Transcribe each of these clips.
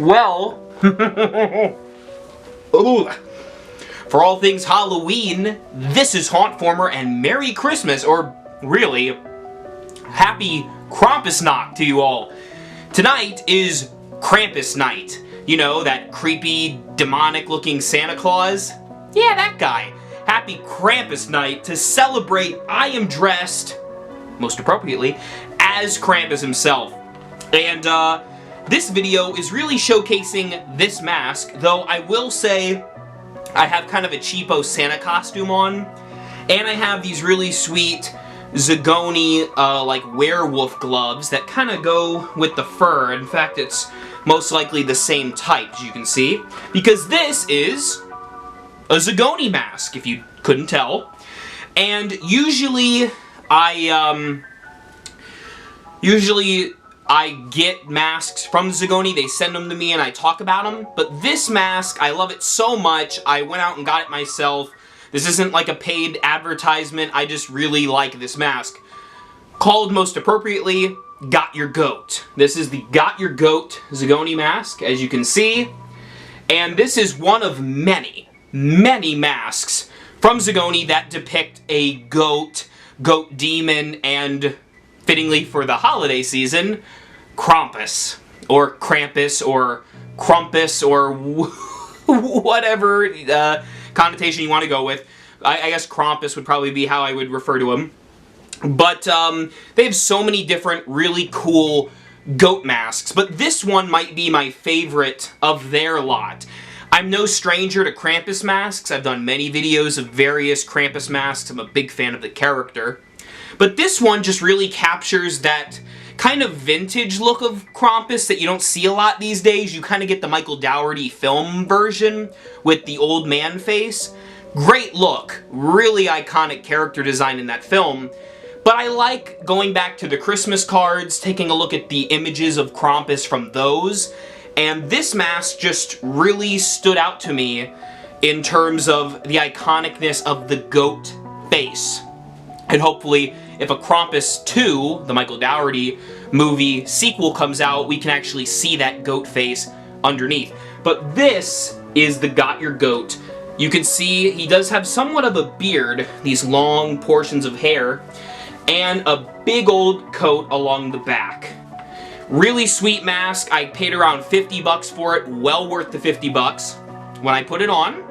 Well, ooh. For all things Halloween, this is Hauntformer, and Merry Christmas, or really, Happy Krampus Nacht to you all. Tonight is Krampus night. You know, that creepy, demonic-looking Santa Claus? Yeah, that guy. Happy Krampus night. To celebrate, I am dressed, most appropriately, as Krampus himself. And, this video is really showcasing this mask, though I will say I have kind of a cheapo Santa costume on, and I have these really sweet Zagoni, like werewolf gloves that kind of go with the fur. In fact, it's most likely the same type, as you can see, because this is a Zagoni mask, if you couldn't tell. And usually I get masks from Zagoni, they send them to me and I talk about them, but this mask, I love it so much, I went out and got it myself. This isn't like a paid advertisement, I just really like this mask. Called most appropriately, Got Your Goat. This is the Got Your Goat Zagoni mask, as you can see, and this is one of many, many masks from Zagoni that depict a goat demon, and fittingly for the holiday season, Krampus, or Krampus, or Krampus, or whatever connotation you want to go with. I guess Krampus would probably be how I would refer to him. But they have so many different really cool goat masks, but this one might be my favorite of their lot. I'm no stranger to Krampus masks. I've done many videos of various Krampus masks. I'm a big fan of the character. But this one just really captures that kind of vintage look of Krampus that you don't see a lot these days. You kind of get the Michael Dougherty film version with the old man face. Great look. Really iconic character design in that film. But I like going back to the Christmas cards, taking a look at the images of Krampus from those, and this mask just really stood out to me in terms of the iconicness of the goat face. And hopefully, if a Krampus 2, the Michael Dougherty movie sequel, comes out, we can actually see that goat face underneath. But this is the Got Your Goat. You can see he does have somewhat of a beard, these long portions of hair, and a big old coat along the back. Really sweet mask. I paid around 50 bucks for it. Well worth the 50 bucks. When I put it on,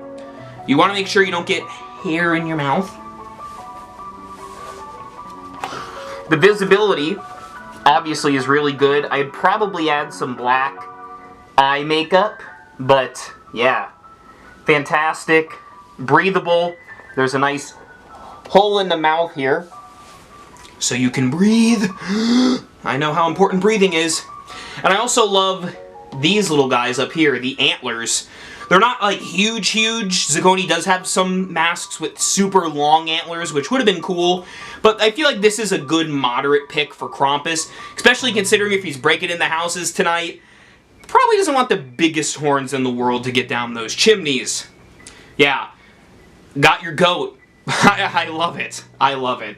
you want to make sure you don't get hair in your mouth. The visibility, obviously, is really good. I'd probably add some black eye makeup, but yeah, fantastic, breathable. There's a nice hole in the mouth here, so you can breathe. I know how important breathing is. And I also love these little guys up here, the antlers. They're not like huge. Zagoni does have some masks with super long antlers, which would have been cool, but I feel like this is a good moderate pick for Krampus, especially considering if he's breaking in the houses tonight. Probably doesn't want the biggest horns in the world to get down those chimneys. Yeah, Got Your Goat. I love it. I love it.